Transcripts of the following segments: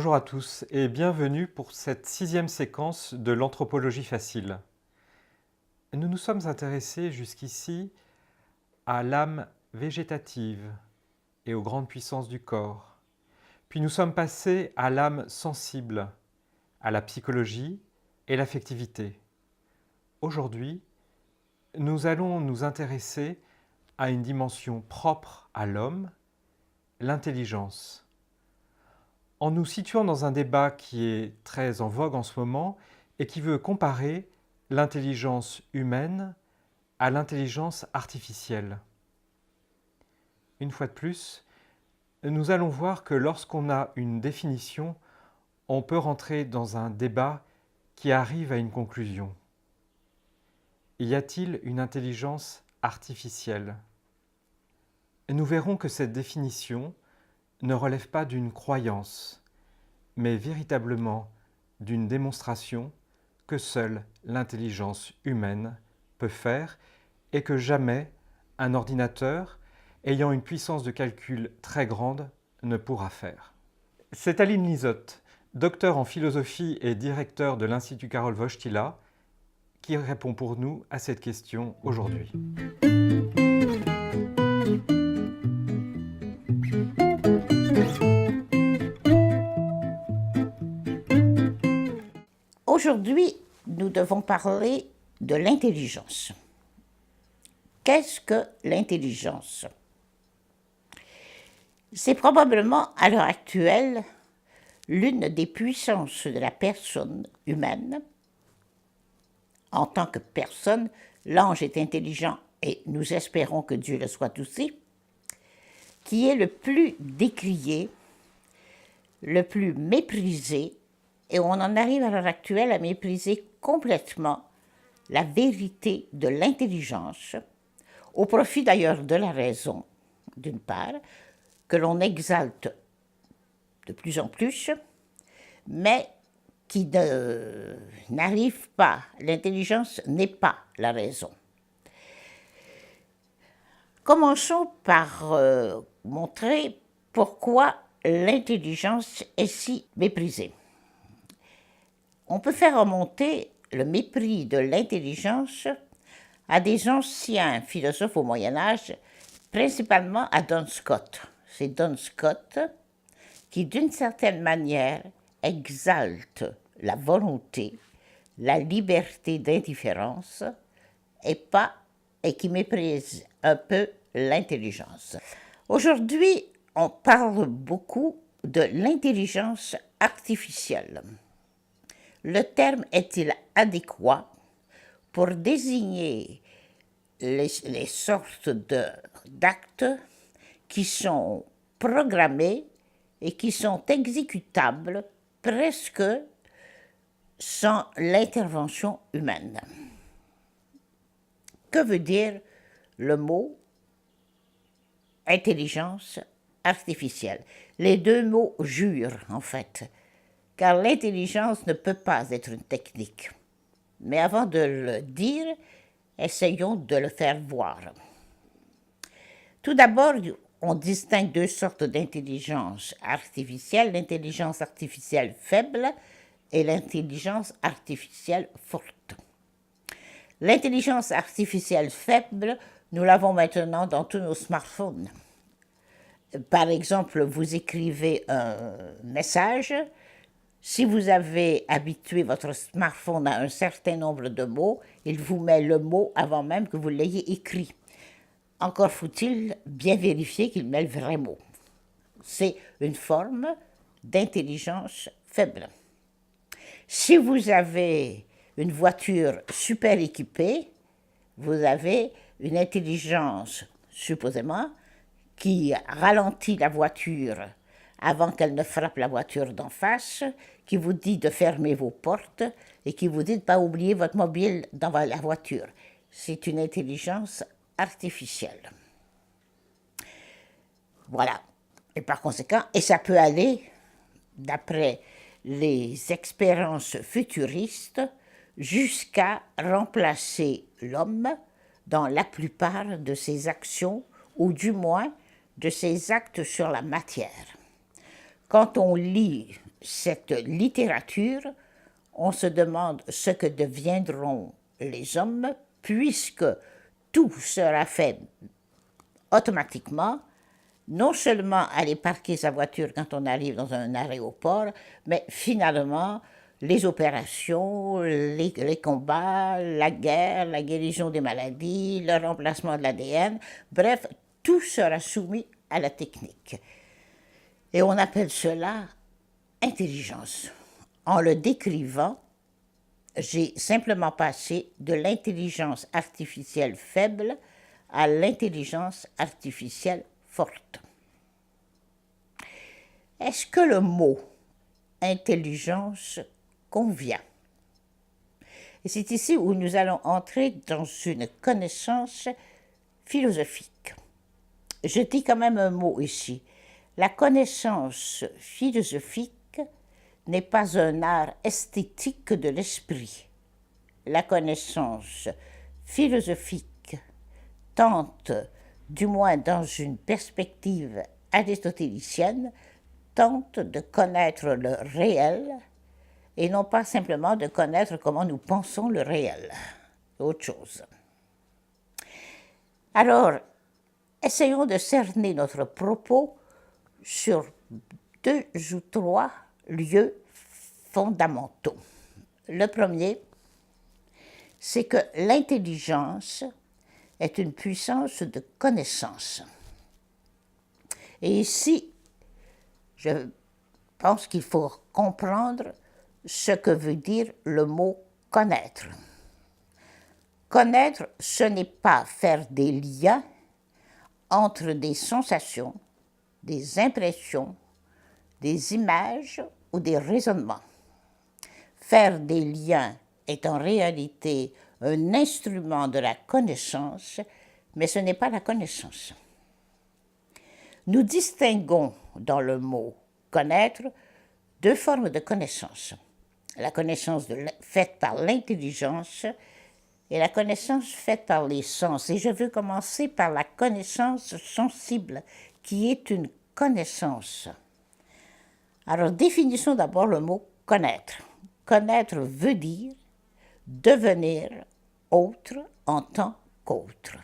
Bonjour à tous et bienvenue pour cette 6e séquence de l'anthropologie facile. Nous nous sommes intéressés jusqu'ici à l'âme végétative et aux grandes puissances du corps. Puis nous sommes passés à l'âme sensible, à la psychologie et l'affectivité. Aujourd'hui, nous allons nous intéresser à une dimension propre à l'homme, l'intelligence. En nous situant dans un débat qui est très en vogue en ce moment et qui veut comparer l'intelligence humaine à l'intelligence artificielle. Une fois de plus, nous allons voir que lorsqu'on a une définition, on peut rentrer dans un débat qui arrive à une conclusion. Y a-t-il une intelligence artificielle? Nous verrons que cette définition ne relève pas d'une croyance, mais véritablement d'une démonstration que seule l'intelligence humaine peut faire et que jamais un ordinateur ayant une puissance de calcul très grande ne pourra faire. C'est Aline Lisotte, docteur en philosophie et directeur de l'Institut Karol Wojtyla, qui répond pour nous à cette question aujourd'hui. Aujourd'hui, nous devons parler de l'intelligence. Qu'est-ce que l'intelligence? C'est probablement, à l'heure actuelle, l'une des puissances de la personne humaine. En tant que personne, l'ange est intelligent et nous espérons que Dieu le soit aussi, qui est le plus décrié, le plus méprisé, et on en arrive à l'heure actuelle à mépriser complètement la vérité de l'intelligence, au profit d'ailleurs de la raison, d'une part, que l'on exalte de plus en plus, mais qui n'arrive pas, l'intelligence n'est pas la raison. Commençons par montrer pourquoi l'intelligence est si méprisée. On peut faire remonter le mépris de l'intelligence à des anciens philosophes au Moyen-Âge, principalement à Duns Scott. C'est Duns Scott qui, d'une certaine manière, exalte la volonté, la liberté d'indifférence et qui méprise un peu l'intelligence. Aujourd'hui, on parle beaucoup de l'intelligence artificielle. Le terme est-il adéquat pour désigner les sortes d'actes qui sont programmés et qui sont exécutables presque sans l'intervention humaine? Que veut dire le mot intelligence artificielle? Les deux mots jurent, en fait, car l'intelligence ne peut pas être une technique. Mais avant de le dire, essayons de le faire voir. Tout d'abord, on distingue deux sortes d'intelligence artificielle, l'intelligence artificielle faible et l'intelligence artificielle forte. L'intelligence artificielle faible, nous l'avons maintenant dans tous nos smartphones. Par exemple, vous écrivez un message. Si vous avez habitué votre smartphone à un certain nombre de mots, il vous met le mot avant même que vous l'ayez écrit. Encore faut-il bien vérifier qu'il met le vrai mot. C'est une forme d'intelligence faible. Si vous avez une voiture super équipée, vous avez une intelligence, supposément, qui ralentit la voiture avant qu'elle ne frappe la voiture d'en face, qui vous dit de fermer vos portes et qui vous dit de ne pas oublier votre mobile dans la voiture. C'est une intelligence artificielle. Voilà. Et par conséquent, et ça peut aller, d'après les expériences futuristes, jusqu'à remplacer l'homme dans la plupart de ses actions, ou du moins de ses actes sur la matière. Quand on lit cette littérature, on se demande ce que deviendront les hommes, puisque tout sera fait automatiquement, non seulement aller parquer sa voiture quand on arrive dans un aéroport, mais finalement les opérations, les combats, la guerre, la guérison des maladies, le remplacement de l'ADN, bref, tout sera soumis à la technique. Et on appelle cela intelligence. En le décrivant, j'ai simplement passé de l'intelligence artificielle faible à l'intelligence artificielle forte. Est-ce que le mot intelligence convient? Et c'est ici où nous allons entrer dans une connaissance philosophique. Je dis quand même un mot ici. La connaissance philosophique n'est pas un art esthétique de l'esprit. La connaissance philosophique tente, du moins dans une perspective aristotélicienne, tente de connaître le réel et non pas simplement de connaître comment nous pensons le réel. Autre chose. Alors, essayons de cerner notre propos sur 2 ou 3 lieux fondamentaux. Le premier, c'est que l'intelligence est une puissance de connaissance. Et ici, je pense qu'il faut comprendre ce que veut dire le mot connaître. Connaître, ce n'est pas faire des liens entre des sensations, des impressions, des images ou des raisonnements. Faire des liens est en réalité un instrument de la connaissance, mais ce n'est pas la connaissance. Nous distinguons dans le mot connaître 2 formes de connaissance. La connaissance faite par l'intelligence et la connaissance faite par les sens. Et je veux commencer par la connaissance sensible, qui est une connaissance. Alors, définissons d'abord le mot connaître. Connaître veut dire devenir autre en tant qu'autre.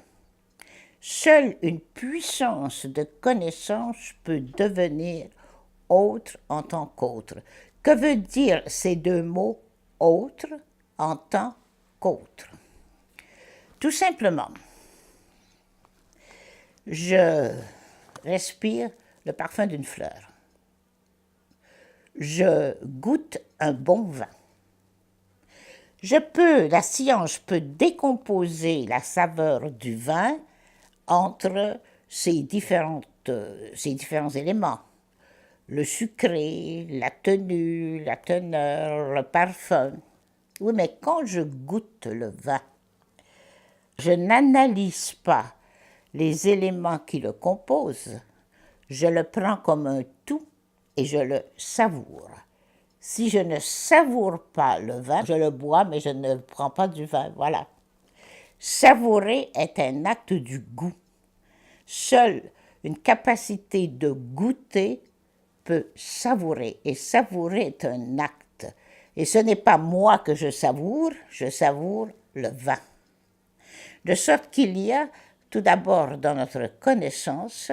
Seule une puissance de connaissance peut devenir autre en tant qu'autre. Que veut dire ces 2 mots, autre en tant qu'autre? Tout simplement, je respire le parfum d'une fleur. Je goûte un bon vin. La science peut décomposer la saveur du vin entre ces différents éléments. Le sucré, la tenue, la teneur, le parfum. Oui, mais quand je goûte le vin, je n'analyse pas les éléments qui le composent. Je le prends comme un tout et je le savoure. Si je ne savoure pas le vin, je le bois, mais je ne prends pas du vin. Voilà. Savourer est un acte du goût. Seule une capacité de goûter peut savourer. Et savourer est un acte. Et ce n'est pas moi que je savoure le vin. De sorte qu'il y a, tout d'abord dans notre connaissance,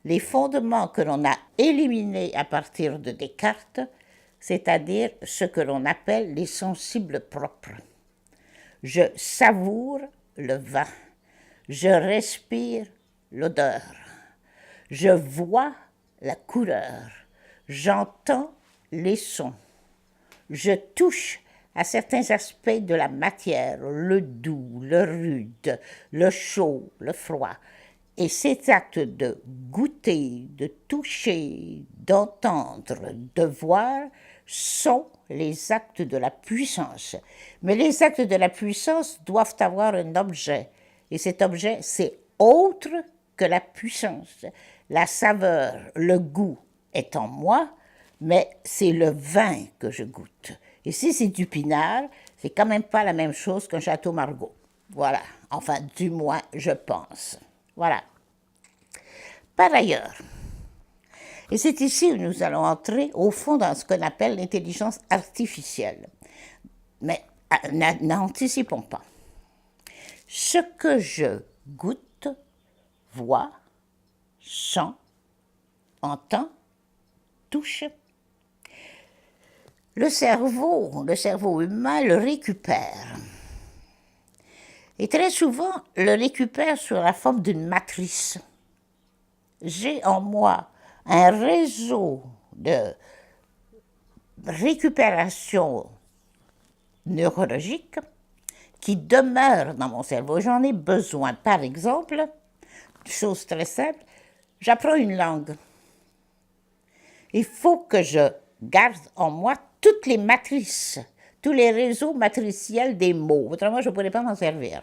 les fondements que l'on a éliminés à partir de Descartes, c'est-à-dire ce que l'on appelle les sensibles propres. Je savoure le vin, je respire l'odeur, je vois la couleur, j'entends les sons, je touche à certains aspects de la matière, le doux, le rude, le chaud, le froid. Et ces actes de goûter, de toucher, d'entendre, de voir sont les actes de la puissance. Mais les actes de la puissance doivent avoir un objet. Et cet objet, c'est autre que la puissance. La saveur, le goût est en moi, mais c'est le vin que je goûte. Et si c'est du pinard, c'est quand même pas la même chose qu'un Château Margaux. Voilà. Enfin, du moins, je pense. Voilà. Par ailleurs, Et c'est ici où nous allons entrer au fond dans ce qu'on appelle l'intelligence artificielle. Mais n'anticipons pas. Ce que je goûte, vois, sens, entends, touche, le cerveau humain le récupère. Et très souvent, le récupère sous la forme d'une matrice. J'ai en moi un réseau de récupération neurologique qui demeure dans mon cerveau. J'en ai besoin. Par exemple, chose très simple, j'apprends une langue. Il faut que je garde en moi toutes les matrices, tous les réseaux matriciels des mots. Autrement, je ne pourrais pas m'en servir.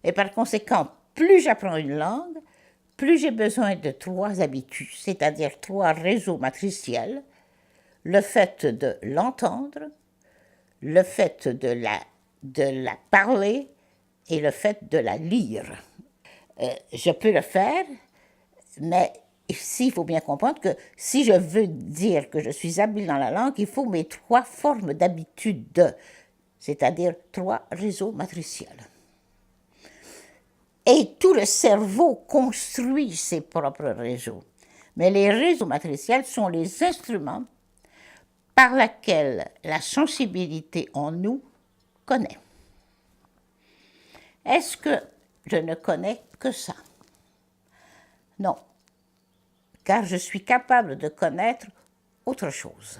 Et par conséquent, plus j'apprends une langue, plus j'ai besoin de 3 habitudes, c'est-à-dire 3 réseaux matriciels, le fait de l'entendre, le fait de la parler et le fait de la lire. Je peux le faire, mais ici, il faut bien comprendre que si je veux dire que je suis habile dans la langue, il faut mes 3 formes d'habitude, c'est-à-dire 3 réseaux matriciels. Et tout le cerveau construit ses propres réseaux. Mais les réseaux matriciels sont les instruments par lesquels la sensibilité en nous connaît. Est-ce que je ne connais que ça? Non, car je suis capable de connaître autre chose.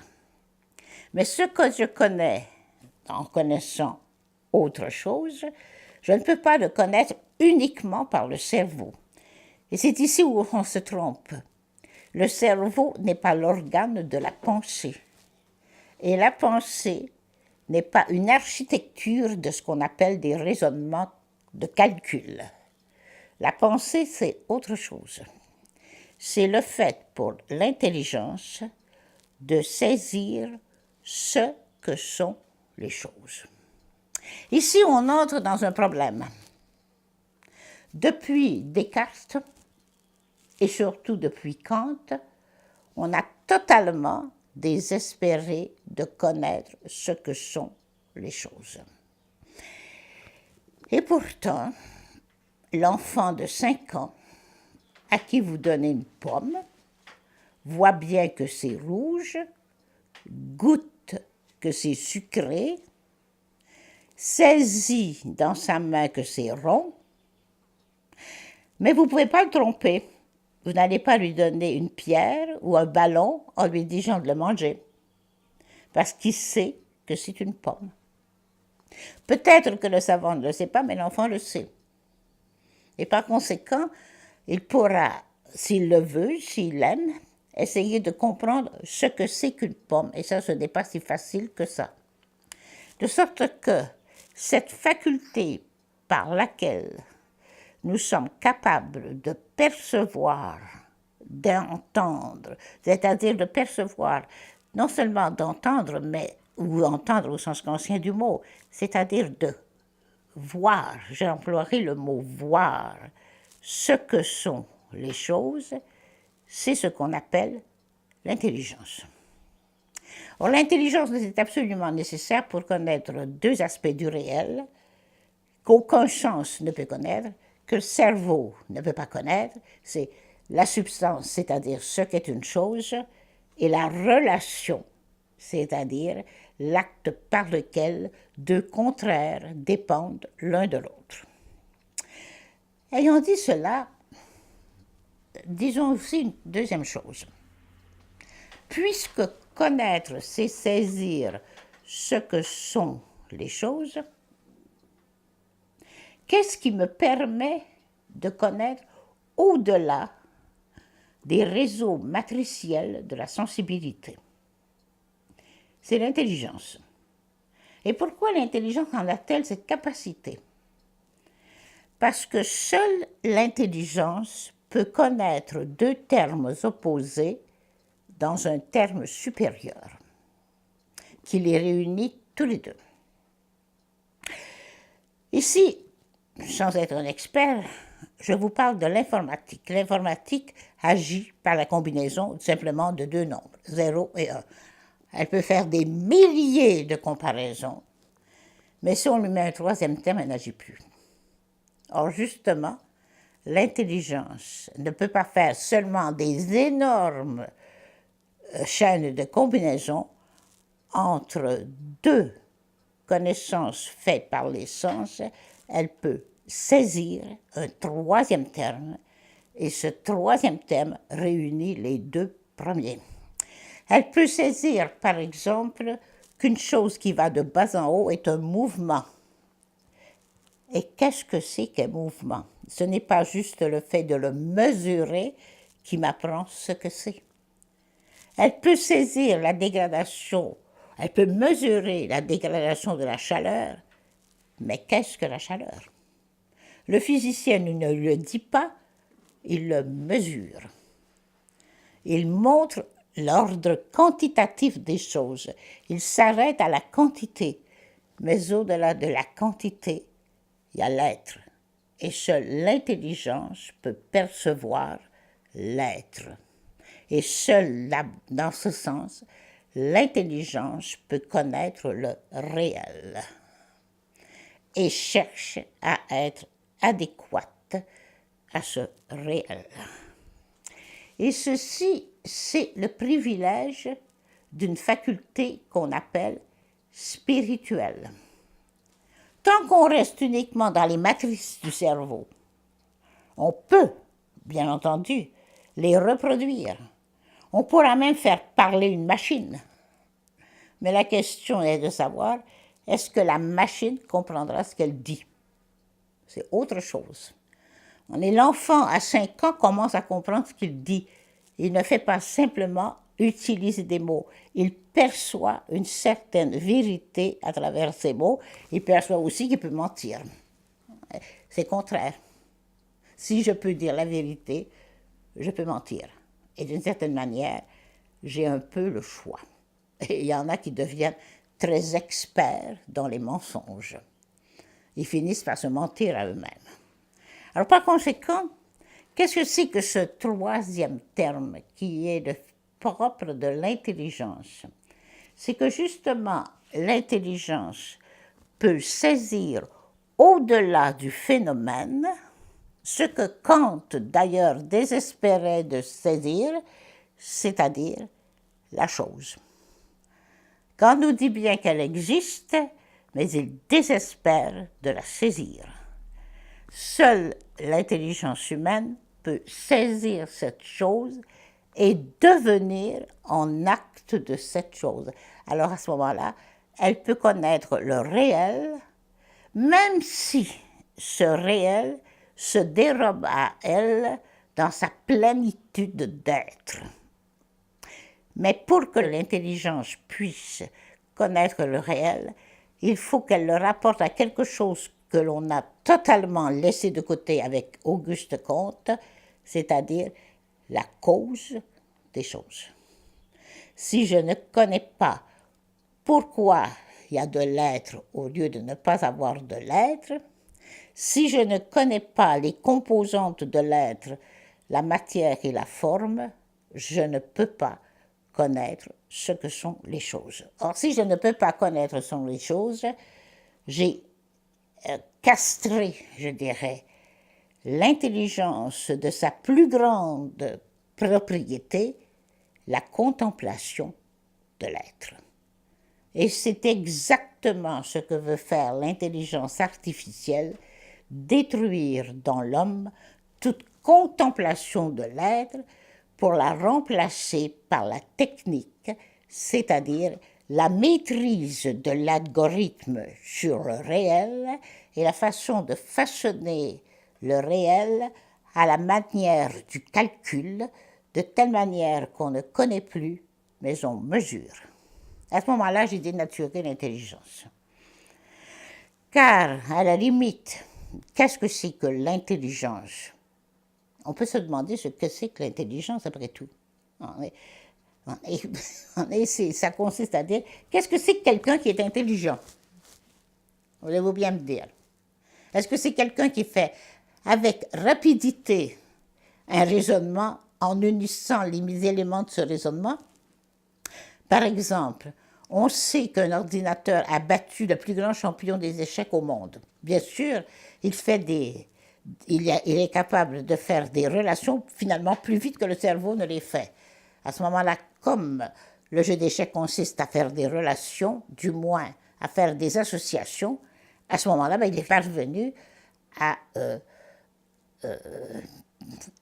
Mais ce que je connais en connaissant autre chose, je ne peux pas le connaître uniquement par le cerveau. Et c'est ici où on se trompe. Le cerveau n'est pas l'organe de la pensée. Et la pensée n'est pas une architecture de ce qu'on appelle des raisonnements de calcul. La pensée, c'est autre chose. C'est le fait pour l'intelligence de saisir ce que sont les choses. Ici, on entre dans un problème. Depuis Descartes, et surtout depuis Kant, on a totalement désespéré de connaître ce que sont les choses. Et pourtant, l'enfant de 5 ans, à qui vous donnez une pomme, voit bien que c'est rouge, goûte que c'est sucré, saisit dans sa main que c'est rond, mais vous ne pouvez pas le tromper. Vous n'allez pas lui donner une pierre ou un ballon en lui disant de le manger, parce qu'il sait que c'est une pomme. Peut-être que le savant ne le sait pas, mais l'enfant le sait. Et par conséquent, il pourra, s'il le veut, s'il aime, essayer de comprendre ce que c'est qu'une pomme. Et ça, ce n'est pas si facile que ça. De sorte que cette faculté par laquelle nous sommes capables de percevoir, d'entendre, c'est-à-dire de percevoir, non seulement d'entendre, mais ou entendre au sens conscient du mot, c'est-à-dire de voir, j'emploierai le mot voir, ce que sont les choses, c'est ce qu'on appelle l'intelligence. Or, l'intelligence est absolument nécessaire pour connaître 2 aspects du réel qu'aucun sens ne peut connaître, que le cerveau ne peut pas connaître, c'est la substance, c'est-à-dire ce qu'est une chose, et la relation, c'est-à-dire l'acte par lequel 2 contraires dépendent l'un de l'autre. Ayant dit cela, disons aussi une deuxième chose. Puisque connaître, c'est saisir ce que sont les choses, qu'est-ce qui me permet de connaître au-delà des réseaux matriciels de la sensibilité? C'est l'intelligence. Et pourquoi l'intelligence en a-t-elle cette capacité? Parce que seule l'intelligence peut connaître 2 termes opposés dans un terme supérieur, qui les réunit tous les 2. Ici, sans être un expert, je vous parle de l'informatique. L'informatique agit par la combinaison simplement de deux nombres, 0 et 1. Elle peut faire des milliers de comparaisons, mais si on lui met un troisième terme, elle n'agit plus. Or, justement, l'intelligence ne peut pas faire seulement des énormes chaînes de combinaisons entre deux connaissances faites par les sens. Elle peut saisir un troisième terme, et ce troisième terme réunit les deux premiers. Elle peut saisir, par exemple, qu'une chose qui va de bas en haut est un mouvement. Et qu'est-ce que c'est qu'un mouvement? Ce n'est pas juste le fait de le mesurer qui m'apprend ce que c'est. Elle peut saisir la dégradation, elle peut mesurer la dégradation de la chaleur, mais qu'est-ce que la chaleur? Le physicien ne le dit pas, il le mesure. Il montre l'ordre quantitatif des choses. Il s'arrête à la quantité, mais au-delà de la quantité, il y a l'être. Et seule l'intelligence peut percevoir l'être. Et seule, dans ce sens, l'intelligence peut connaître le réel et cherche à être adéquate à ce réel. Et ceci, c'est le privilège d'une faculté qu'on appelle spirituelle. Tant qu'on reste uniquement dans les matrices du cerveau, on peut, bien entendu, les reproduire. On pourra même faire parler une machine. Mais la question est de savoir, est-ce que la machine comprendra ce qu'elle dit? C'est autre chose. L'enfant à 5 ans commence à comprendre ce qu'il dit. Il ne fait pas simplement utiliser des mots. Il perçoit une certaine vérité à travers ces mots. Il perçoit aussi qu'il peut mentir. C'est contraire. Si je peux dire la vérité, je peux mentir. Et d'une certaine manière, j'ai un peu le choix. Et il y en a qui deviennent très experts dans les mensonges. Ils finissent par se mentir à eux-mêmes. Alors par conséquent, qu'est-ce que c'est que ce troisième terme qui est le propre de l'intelligence? C'est que justement, l'intelligence peut saisir au-delà du phénomène ce que Kant d'ailleurs désespérait de saisir, c'est-à-dire la chose. Kant nous dit bien qu'elle existe, mais il désespère de la saisir. Seule l'intelligence humaine peut saisir cette chose et devenir en acte de cette chose. Alors à ce moment-là, elle peut connaître le réel, même si ce réel se dérobe à elle dans sa plénitude d'être. Mais pour que l'intelligence puisse connaître le réel, il faut qu'elle le rapporte à quelque chose que l'on a totalement laissé de côté avec Auguste Comte, c'est-à-dire la cause des choses. Si je ne connais pas pourquoi il y a de l'être au lieu de ne pas avoir de l'être, si je ne connais pas les composantes de l'être, la matière et la forme, je ne peux pas connaître ce que sont les choses. Or, si je ne peux pas connaître ce que sont les choses, j'ai castré, je dirais, l'intelligence de sa plus grande propriété, la contemplation de l'être. Et c'est exactement ce que veut faire l'intelligence artificielle, détruire dans l'homme toute contemplation de l'être pour la remplacer par la technique, c'est-à-dire la maîtrise de l'algorithme sur le réel et la façon de façonner le réel à la manière du calcul, de telle manière qu'on ne connaît plus, mais on mesure. À ce moment-là, j'ai dénaturé l'intelligence. Car, à la limite, qu'est-ce que c'est que l'intelligence? On peut se demander ce que c'est que l'intelligence, après tout. Ça consiste à dire, qu'est-ce que c'est que quelqu'un qui est intelligent? Voulez-vous bien me dire? Est-ce que c'est quelqu'un qui fait avec rapidité un raisonnement en unissant les éléments de ce raisonnement. Par exemple, on sait qu'un ordinateur a battu le plus grand champion des échecs au monde. Bien sûr, il est capable de faire des relations finalement plus vite que le cerveau ne les fait. À ce moment-là, comme le jeu d'échecs consiste à faire des relations, du moins à faire des associations, à ce moment-là, il est parvenu à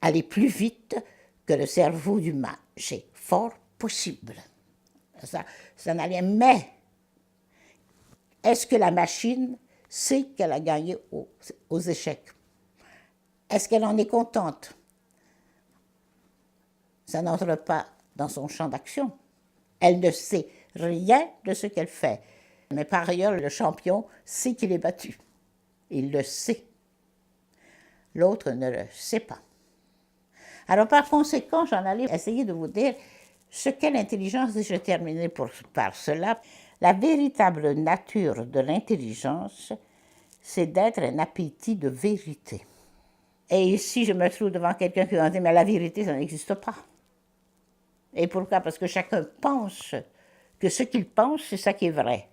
aller plus vite que le cerveau humain. C'est fort possible. Ça n'a rien. Mais est-ce que la machine sait qu'elle a gagné aux échecs? Est-ce qu'elle en est contente? Ça n'entre pas dans son champ d'action. Elle ne sait rien de ce qu'elle fait. Mais par ailleurs, le champion sait qu'il est battu. Il le sait. L'autre ne le sait pas. Alors par conséquent, j'en allais essayer de vous dire ce qu'est l'intelligence, et je terminerai par cela. La véritable nature de l'intelligence, c'est d'être un appétit de vérité. Et ici, je me trouve devant quelqu'un qui va dire, mais la vérité, ça n'existe pas. Et pourquoi? Parce que chacun pense que ce qu'il pense, c'est ça qui est vrai.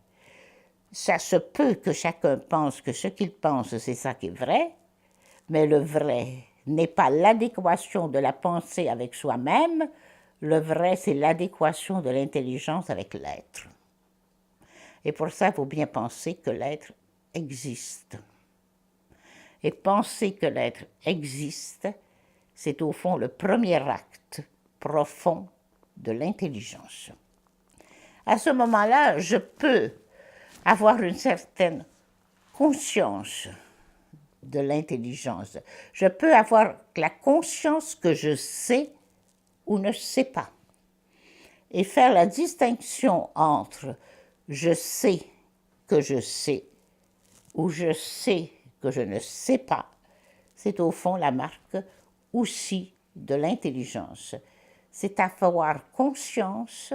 Ça se peut que chacun pense que ce qu'il pense, c'est ça qui est vrai, mais le vrai n'est pas l'adéquation de la pensée avec soi-même, le vrai, c'est l'adéquation de l'intelligence avec l'être. Et pour ça, il faut bien penser que l'être existe. Et penser que l'être existe, c'est au fond le premier acte profond de l'intelligence. À ce moment-là, je peux avoir une certaine conscience de l'intelligence. Je peux avoir la conscience que je sais ou ne sais pas. Et faire la distinction entre je sais que je sais ou je sais que je ne sais pas, c'est au fond la marque aussi de l'intelligence. C'est avoir conscience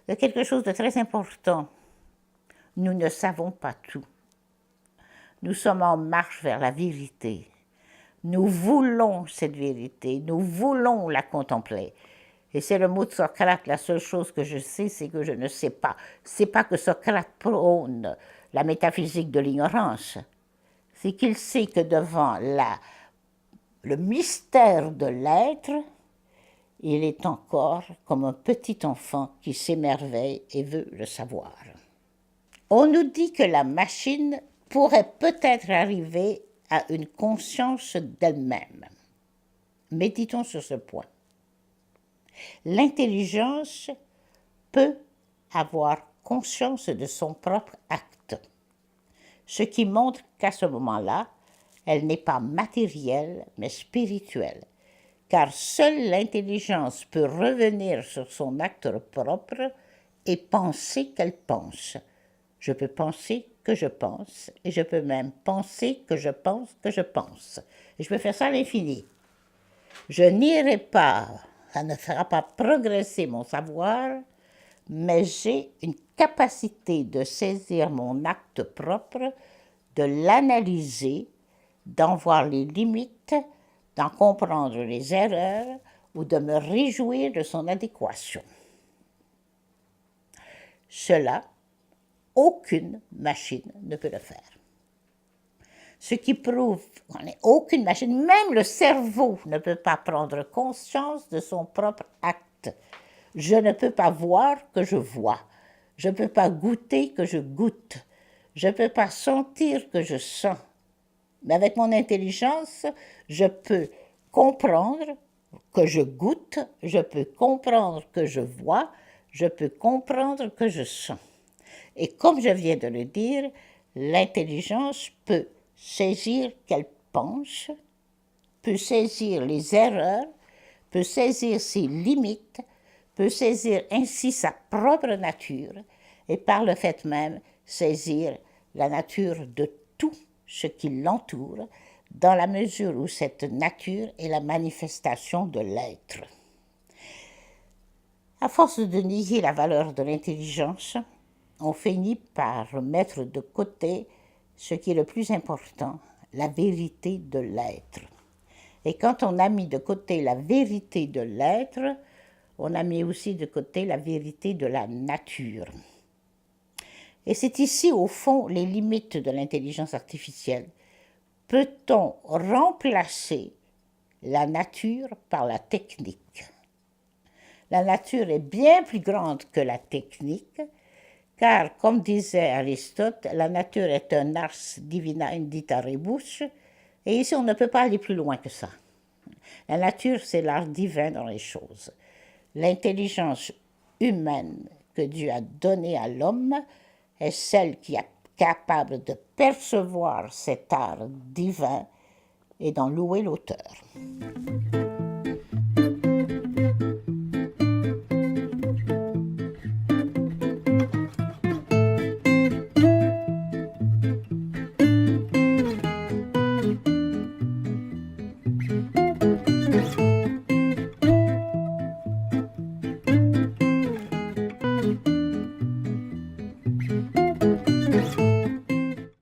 de quelque chose de très important. Nous ne savons pas tout. Nous sommes en marche vers la vérité. Nous voulons cette vérité, nous voulons la contempler. Et c'est le mot de Socrate, la seule chose que je sais, c'est que je ne sais pas. C'est pas que Socrate prône la métaphysique de l'ignorance, c'est qu'il sait que devant le mystère de l'être, il est encore comme un petit enfant qui s'émerveille et veut le savoir. On nous dit que la machine pourrait peut-être arriver à une conscience d'elle-même. Méditons sur ce point. L'intelligence peut avoir conscience de son propre acte, ce qui montre qu'à ce moment-là, elle n'est pas matérielle, mais spirituelle, car seule l'intelligence peut revenir sur son acte propre et penser qu'elle pense. Je peux penser que je pense, et je peux même penser que je pense que je pense. Et je peux faire ça à l'infini. Je n'irai pas, ça ne fera pas progresser mon savoir, mais j'ai une capacité de saisir mon acte propre, de l'analyser, d'en voir les limites, d'en comprendre les erreurs ou de me réjouir de son adéquation. Cela, aucune machine ne peut le faire. Ce qui prouve qu'aucune machine, même le cerveau, ne peut pas prendre conscience de son propre acte. Je ne peux pas voir que je vois. Je ne peux pas goûter que je goûte. Je ne peux pas sentir que je sens. Mais avec mon intelligence, je peux comprendre que je goûte, je peux comprendre que je vois, je peux comprendre que je sens. Et comme je viens de le dire, l'intelligence peut saisir qu'elle pense, peut saisir les erreurs, peut saisir ses limites, peut saisir ainsi sa propre nature et par le fait même saisir la nature de tout ce qui l'entoure dans la mesure où cette nature est la manifestation de l'être. À force de nier la valeur de l'intelligence, on finit par mettre de côté ce qui est le plus important, la vérité de l'être. Et quand on a mis de côté la vérité de l'être, on a mis aussi de côté la vérité de la nature. Et c'est ici, au fond, les limites de l'intelligence artificielle. Peut-on remplacer la nature par la technique? La nature est bien plus grande que la technique, car, comme disait Aristote, la nature est un ars divina indita rebus, et ici on ne peut pas aller plus loin que ça. La nature, c'est l'art divin dans les choses. L'intelligence humaine que Dieu a donnée à l'homme est celle qui est capable de percevoir cet art divin et d'en louer l'auteur.